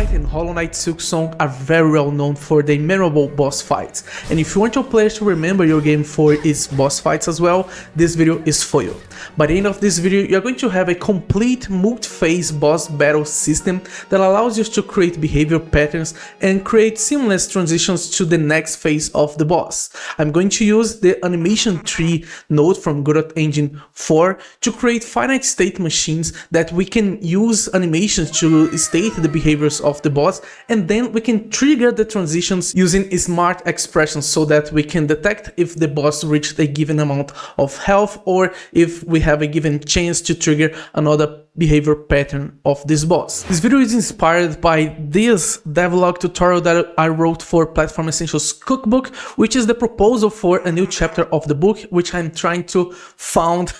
Knight and Hollow Knight Silksong are very well known for their memorable boss fights, and if you want your players to remember your game for its boss fights as well, this video is for you. By the end of this video, you're going to have a complete multi-phase boss battle system that allows you to create behavior patterns and create seamless transitions to the next phase of the boss. I'm going to use the AnimationTree node from Godot Engine 4 to create finite state machines that we can use animations to state the behaviors of the boss, and then we can trigger the transitions using smart expressions so that we can detect if the boss reached a given amount of health or if we have a given chance to trigger another behavior pattern of this boss. This video is inspired by this devlog tutorial that I wrote for Platform Essentials Cookbook, which is the proposal for a new chapter of the book, which I'm trying to found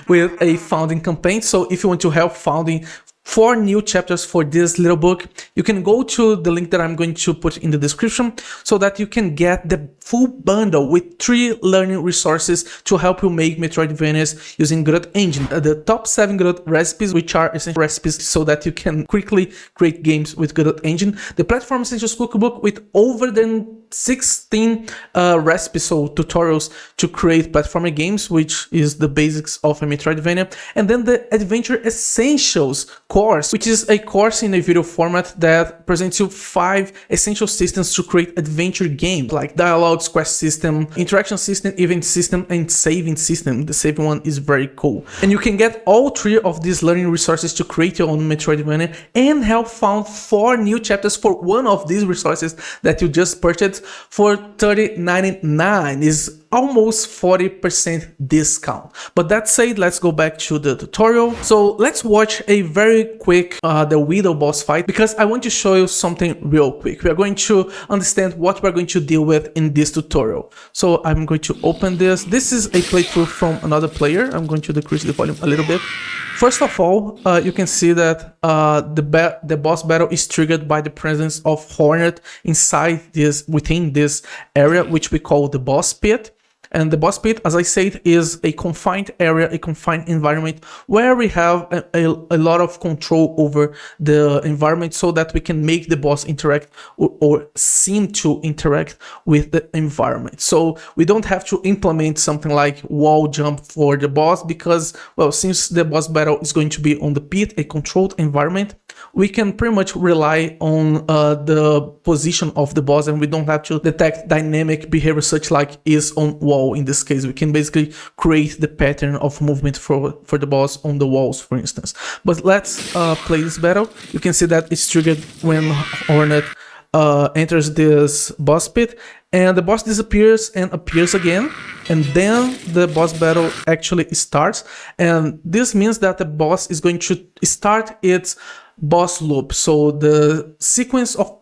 with a founding campaign. So if you want to help founding 4 new chapters for this little book, you can go to the link that I'm going to put in the description so that you can get the full bundle with 3 learning resources to help you make Metroidvanias using Godot Engine. The top 7 Godot recipes, which are essential recipes so that you can quickly create games with Godot Engine. The Platform Essentials Cookbook with over than 16 recipes, so tutorials to create platformer games, which is the basics of a Metroidvania. And then the Adventure Essentials course, which is a course in a video format that presents you 5 essential systems to create adventure games, like dialogues, quest system, interaction system, event system, and saving system. The saving one is very cool. And you can get all 3 of these learning resources to create your own Metroidvania and help found 4 new chapters for one of these resources that you just purchased for $30.99. Is almost 40% discount. But that said, let's go back to the tutorial. So let's watch a very quick the VIII boss fight, because I want to show you something real quick. We are going to understand what we're going to deal with in this tutorial. So I'm going to open this. This is a playthrough from another player. I'm going to decrease the volume a little bit. First of all, you can see that the boss battle is triggered by the presence of Hornet within this area, which we call the boss pit. And the boss pit, as I said, is a confined area, a confined environment where we have a lot of control over the environment so that we can make the boss interact or seem to interact with the environment. So we don't have to implement something like wall jump for the boss because, well, since the boss battle is going to be on the pit, a controlled environment, we can pretty much rely on the position of the boss, and we don't have to detect dynamic behavior such like is on wall. In this case, we can basically create the pattern of movement for the boss on the walls, for instance. But let's play this battle. You can see that it's triggered when Hornet enters this boss pit, and the boss disappears and appears again, and then the boss battle actually starts. And this means that the boss is going to start its boss loop, so the sequence of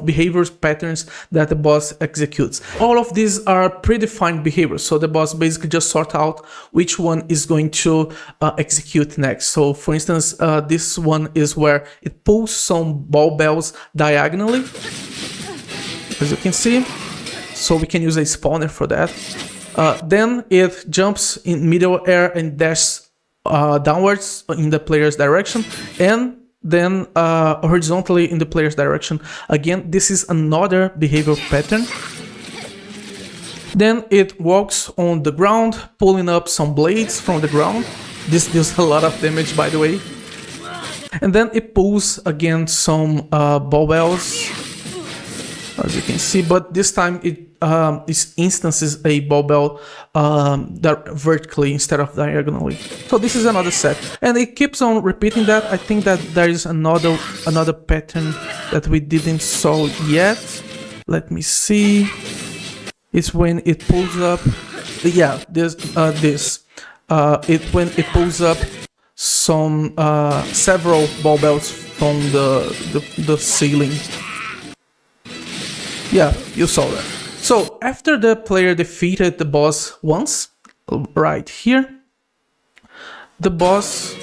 behaviors patterns that the boss executes. All of these are predefined behaviors, so the boss basically just sort out which one is going to execute next. So for instance, this one is where it pulls some ball bells diagonally, as you can see, so we can use a spawner for that. Then it jumps in middle air and dashes downwards in the player's direction, and then horizontally in the player's direction. Again, this is another behavior pattern. Then it walks on the ground, pulling up some blades from the ground. This deals a lot of damage, by the way. And then it pulls again some ball bells, as you can see, but this time it instances a ball bell vertically instead of diagonally. So this is another set, and it keeps on repeating that. I think that there is another pattern that we didn't saw yet. Let me see. It's when it pulls up. Yeah, when it pulls up some several ball bells from the ceiling. Yeah, you saw that. So after the player defeated the boss once, right here, the boss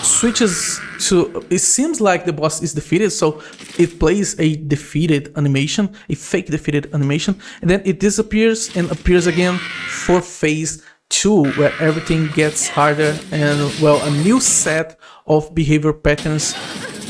switches to, it seems like the boss is defeated, so it plays a defeated animation, a fake defeated animation, and then it disappears and appears again for phase 2, where everything gets harder and, well, a new set of behavior patterns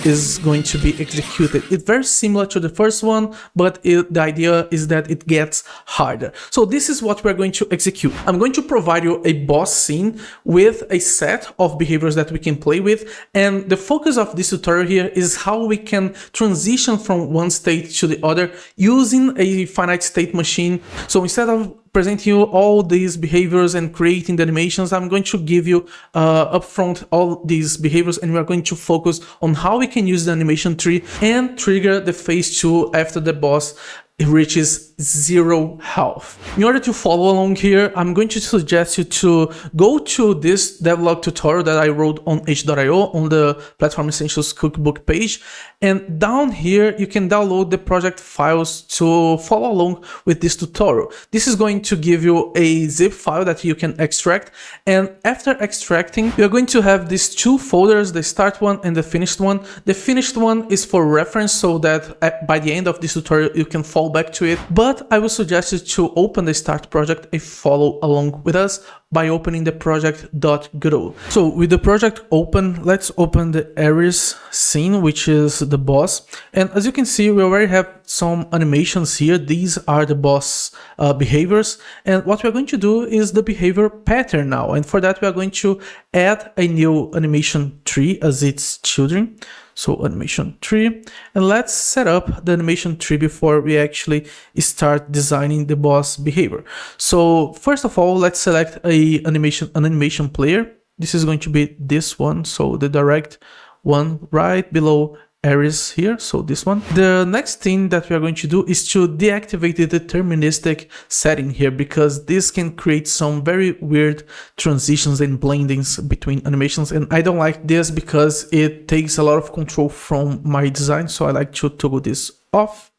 is going to be executed. It's very similar to the first one, but the idea is that it gets harder. So this is what we're going to execute. I'm going to provide you a boss scene with a set of behaviors that we can play with, and the focus of this tutorial here is how we can transition from one state to the other using a finite state machine. So instead of presenting you all these behaviors and creating the animations, I'm going to give you upfront all these behaviors, and we are going to focus on how we can use the animation tree and trigger the phase 2 after the boss reaches 0 health. In order to follow along here, I'm going to suggest you to go to this devlog tutorial that I wrote on h.io on the Platform Essentials Cookbook page, and down here you can download the project files to follow along with this tutorial. This is going to give you a zip file that you can extract, and after extracting you're going to have these two folders, the start one and the finished one. The finished one is for reference, so that by the end of this tutorial you can fall back to it, but I will suggest you to open the start project and follow along with us by opening the project.godot. So with the project open, let's open the Ares scene, which is the boss. And as you can see, we already have some animations here. These are the boss behaviors. And what we're going to do is the behavior pattern now. And for that, we are going to add a new animation tree as its children. So animation tree, and let's set up the animation tree before we actually start designing the boss behavior. So first of all, let's select an animation player. This is going to be this one, so the direct one right below Ares here, so this one. The next thing that we are going to do is to deactivate the deterministic setting here, because this can create some very weird transitions and blendings between animations, and I don't like this because it takes a lot of control from my design, so I like to toggle this off.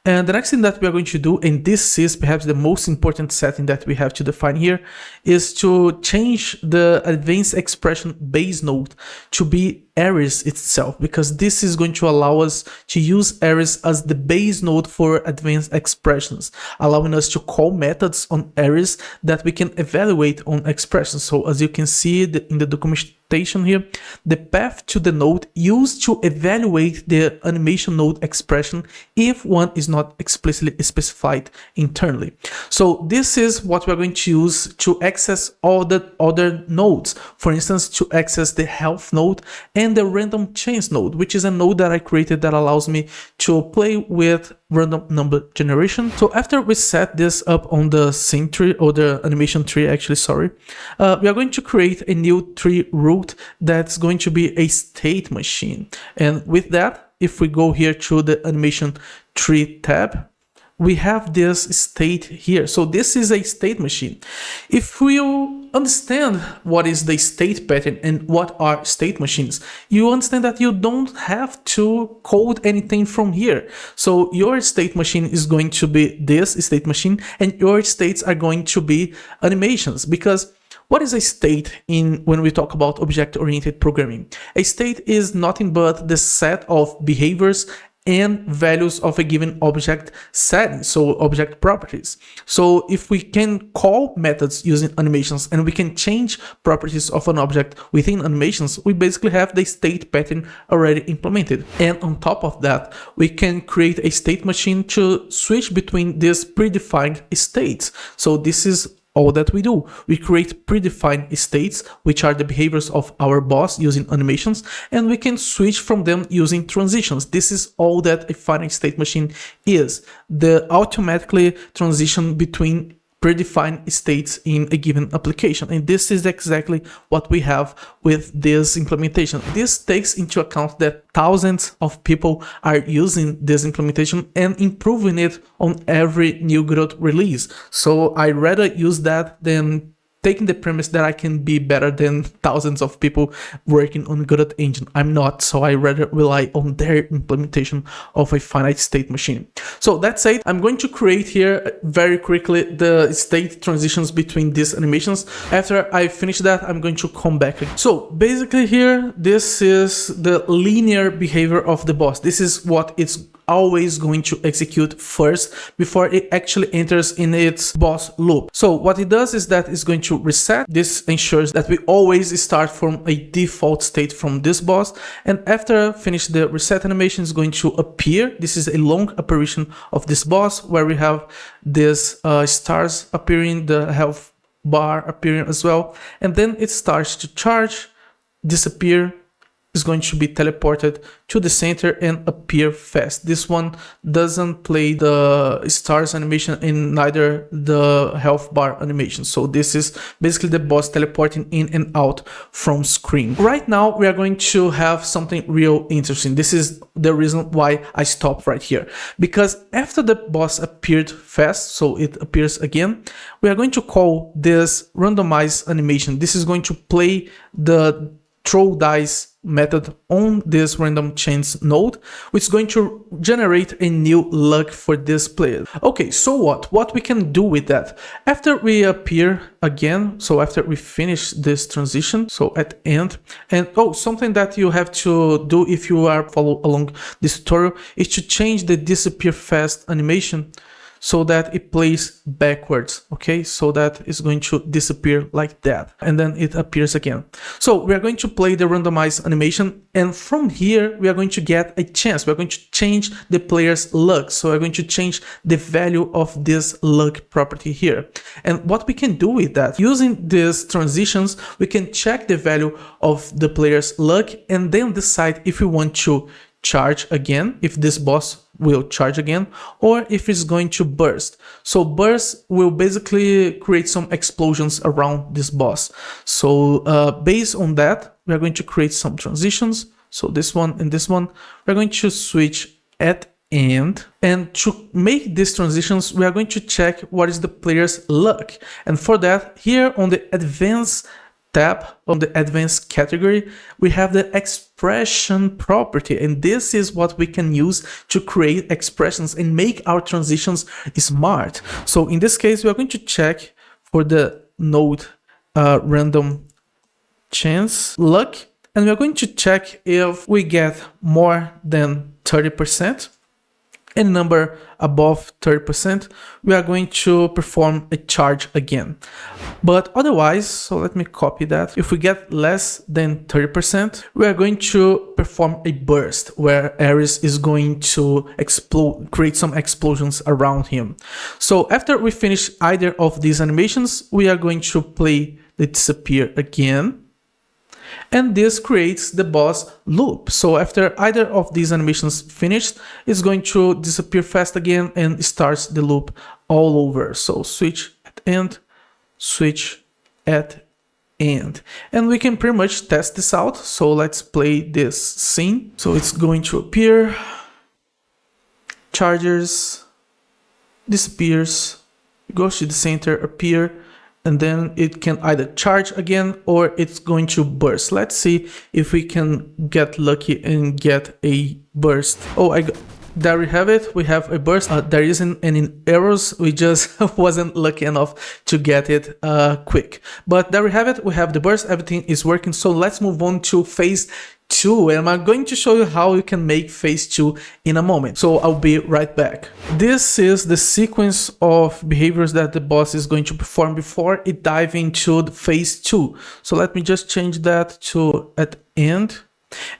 And the next thing that we are going to do, and this is perhaps the most important setting that we have to define here, is to change the advanced expression base node to be Ares itself, because this is going to allow us to use Ares as the base node for advanced expressions, allowing us to call methods on Ares that we can evaluate on expressions. So as you can see in the documentation here, the path to the node used to evaluate the animation node expression if one is not explicitly specified internally. So this is what we're going to use to access all the other nodes. For instance, to access the health node and the random change node, which is a node that I created that allows me to play with random number generation. So after we set this up on the scene tree, or the animation tree actually, sorry, we are going to create a new tree root that's going to be a state machine. And with that, if we go here to the animation tree tab, we have this state here. So this is a state machine. If we understand what is the state pattern and what are state machines, you understand that you don't have to code anything from here. So your state machine is going to be this state machine, and your states are going to be animations. Because what is a state when we talk about object-oriented programming? A state is nothing but the set of behaviors and values of a given object setting, so object properties. So if we can call methods using animations and we can change properties of an object within animations, we basically have the state pattern already implemented. And on top of that, we can create a state machine to switch between these predefined states. So this is all that we do. We create predefined states, which are the behaviors of our boss using animations, and we can switch from them using transitions. This is all that a finite state machine is: the automatically transition between predefined states in a given application. And this is exactly what we have with this implementation. This takes into account that thousands of people are using this implementation and improving it on every new Godot release. So I rather use that than taking the premise that I can be better than thousands of people working on Godot engine. I'm not, so I rather rely on their implementation of a finite state machine. So that said, I'm going to create here very quickly the state transitions between these animations. After I finish that, I'm going to come back. So basically here, this is the linear behavior of the boss. This is what it's always going to execute first before it actually enters in its boss loop. So what it does is that it's going to reset. This ensures that we always start from a default state from this boss, and after finish the reset animation is going to appear. This is a long apparition of this boss where we have this stars appearing, the health bar appearing as well, and then it starts to charge, disappear, is going to be teleported to the center and appear fast. This one doesn't play the stars animation in neither the health bar animation. So this is basically the boss teleporting in and out from screen. Right now we are going to have something real interesting. This is the reason why I stopped right here, because after the boss appeared fast, so it appears again, we are going to call this randomize animation. This is going to play the throw dice method on this random chance node, which is going to generate a new luck for this player. Okay, so what we can do with that? After we appear again, so after we finish this transition, so at end, and something that you have to do if you are follow along this tutorial is to change the disappear fast animation so that it plays backwards, okay? So that is going to disappear like that, and then it appears again. So we are going to play the randomized animation, and from here we are going to get a chance. We're going to change the player's luck. So we're going to change the value of this luck property here. And what we can do with that, using these transitions, we can check the value of the player's luck and then decide if we want to charge again, if this boss will charge again, or if it's going to burst. So burst will basically create some explosions around this boss. So based on that, we are going to create some transitions. So this one and this one, we're going to switch at end, and to make these transitions, we are going to check what is the player's luck. And for that, here on the advanced tab on the advanced category, we have the expression property, and this is what we can use to create expressions and make our transitions smart. So in this case, we are going to check for the node random chance luck, and we are going to check if we get more than 30%. And number above 30%, we are going to perform a charge again. But otherwise, so let me copy that. If we get less than 30%, we are going to perform a burst where Ares is going to explode, create some explosions around him. So after we finish either of these animations, we are going to play the disappear again. And this creates the boss loop. So after either of these animations finished, it's going to disappear fast again and starts the loop all over. So switch at end, switch at end. And we can pretty much test this out. So let's play this scene. So it's going to appear, charges, disappears, goes to the center, appear, and then it can either charge again or it's going to burst. Let's see if we can get lucky and get a burst. There we have it. We have a burst. There isn't any errors. We just wasn't lucky enough to get it quick. But there we have it. We have the burst. Everything is working. So let's move on to phase 2, and I'm going to show you how you can make phase 2 in a moment. So I'll be right back. This is the sequence of behaviors that the boss is going to perform before it dive into the phase 2. So let me just change that to at end.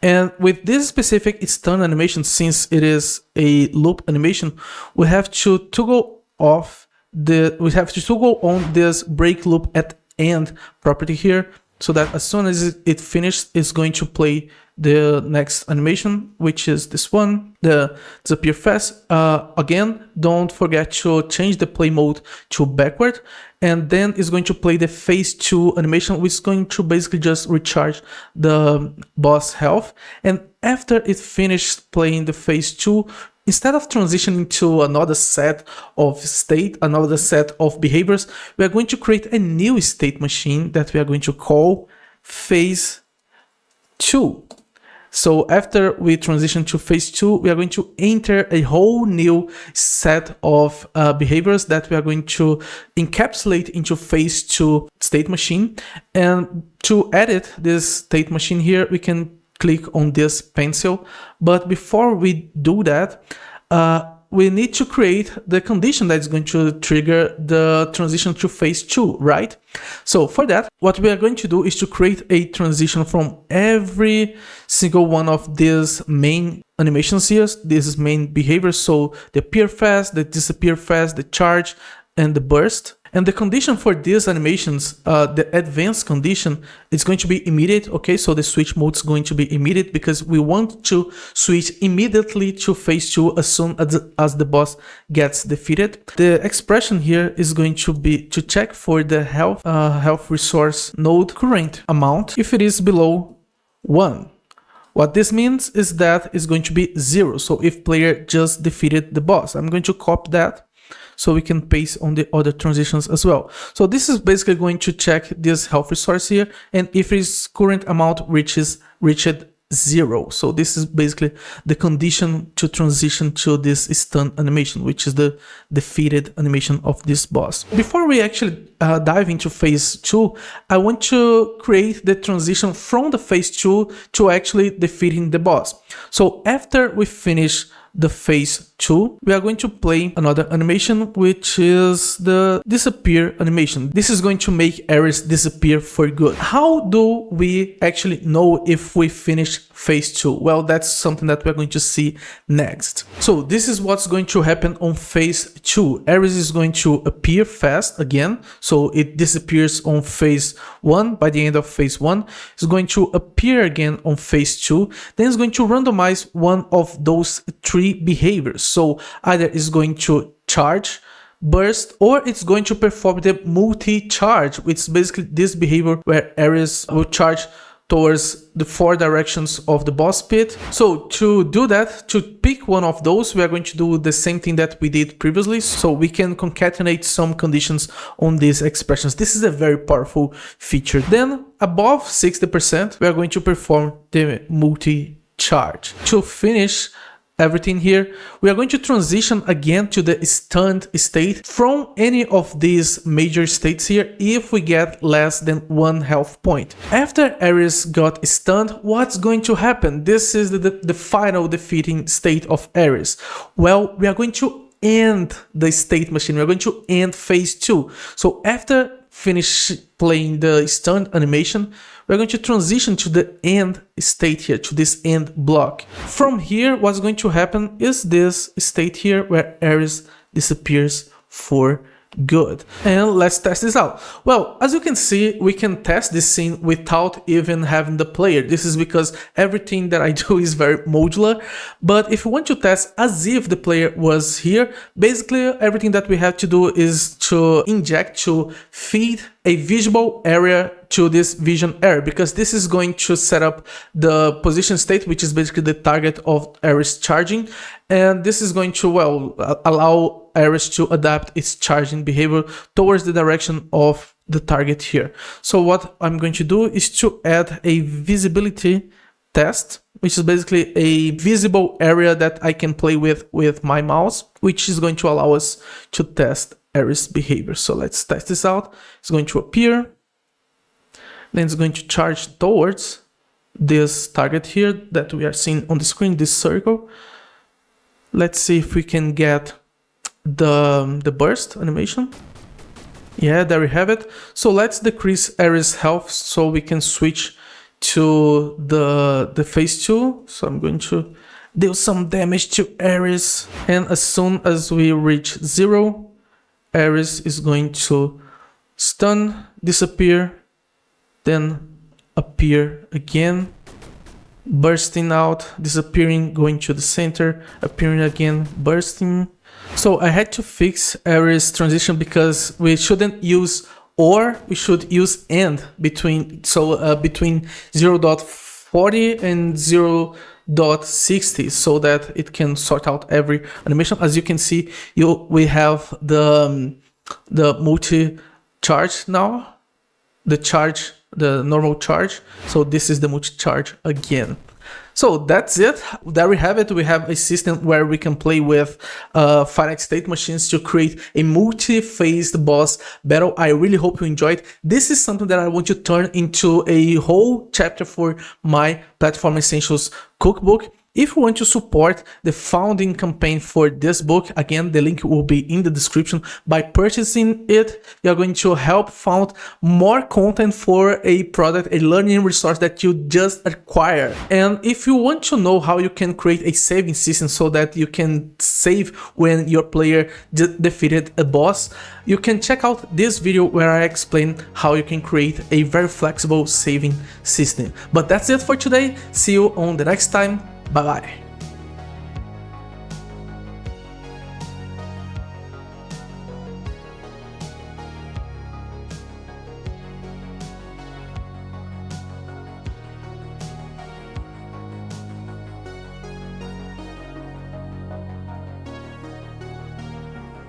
And with this specific stun animation, since it is a loop animation, we have to toggle on this break loop at end property here, so that as soon as it finishes, it's going to play the next animation, which is this one, the disappear fast. Again, don't forget to change the play mode to backward, and then it's going to play the phase 2 animation, which is going to basically just recharge the boss health. And after it finished playing the phase 2, instead of transitioning to another set of another set of behaviors, we are going to create a new state machine that we are going to call phase 2. So after we transition to phase 2, we are going to enter a whole new set of behaviors that we are going to encapsulate into phase 2 state machine. And to edit this state machine here, we can click on this pencil. But before we do that, we need to create the condition that's going to trigger the transition to phase 2, right? So for that, what we are going to do is to create a transition from every single one of these main animations here, these main behaviors. So the appear fast, the disappear fast, the charge, and the burst. And the condition for these animations, the advanced condition, is going to be immediate, okay? So the switch mode is going to be immediate because we want to switch immediately to phase 2 as soon as the boss gets defeated. The expression here is going to be to check for the health resource node current amount if it is below 1. What this means is that it's going to be 0. So if player just defeated the boss, I'm going to copy that so we can paste on the other transitions as well. So this is basically going to check this health resource here, and if its current amount reached 0. So this is basically the condition to transition to this stun animation, which is the defeated animation of this boss. Before we actually dive into phase 2, I want to create the transition from the phase 2 to actually defeating the boss. So after we finish the phase 2, we are going to play another animation, which is the disappear animation. This is going to make Ares disappear for good. How do we actually know if we finish phase 2? Well, that's something that we're going to see next. So this is what's going to happen on phase 2. Ares is going to appear fast again. So it disappears on phase 1. By the end of phase 1, it's going to appear again on phase 2. Then it's going to randomize one of those 3 behaviors. So either it's going to charge, burst, or it's going to perform the multi-charge, which is basically this behavior where Ares will charge towards the 4 directions of the boss pit. So to do that, to pick one of those, we are going to do the same thing that we did previously. So we can concatenate some conditions on these expressions. This is a very powerful feature. Then above 60%, we are going to perform the multi-charge. To finish everything here, we are going to transition again to the stunned state from any of these major states here if we get less than 1 health point. After Ares got stunned, what's going to happen? This is the final defeating state of Ares. Well, we are going to end the state machine. We're going to end phase 2. So after finish playing the stunned animation, we're going to transition to the end state here, to this end block. From here, what's going to happen is this state here where Ares disappears for good. And let's test this out. Well, as you can see, we can test this scene without even having the player. This is because everything that I do is very modular. But if you want to test as if the player was here, basically everything that we have to do is to inject, to feed a visible area to this vision area, because this is going to set up the position state, which is basically the target of Ares charging. And this is going to, well, allow Ares to adapt its charging behavior towards the direction of the target here. So what I'm going to do is to add a visibility test, which is basically a visible area that I can play with my mouse, which is going to allow us to test Ares behavior. So let's test this out. It's going to appear, then it's going to charge towards this target here that we are seeing on the screen, this circle. Let's see if we can get the burst animation. Yeah, there we have it. So let's decrease Ares health so we can switch to the phase 2. So I'm going to deal some damage to Ares, and as soon as we reach 0, Ares is going to stun, disappear, then appear again, bursting out, disappearing, going to the center, appearing again, bursting. So I had to fix Ares transition because we shouldn't use or, we should use and between. So between 0.40 and 0.60 so that it can sort out every animation. As you can see, we have the multi-charge now, the normal charge. So this is the multi-charge again. So that's it. There we have it. We have a system where we can play with finite state machines to create a multi-phased boss battle. I really hope you enjoyed. This is something that I want to turn into a whole chapter for my Platform Essentials cookbook. If you want to support the founding campaign for this book, again, the link will be in the description. By purchasing it, you're going to help found more content for a product, a learning resource that you just acquire. And if you want to know how you can create a saving system so that you can save when your player defeated a boss, you can check out this video where I explain how you can create a very flexible saving system. But that's it for today. See you on the next time. Bye bye.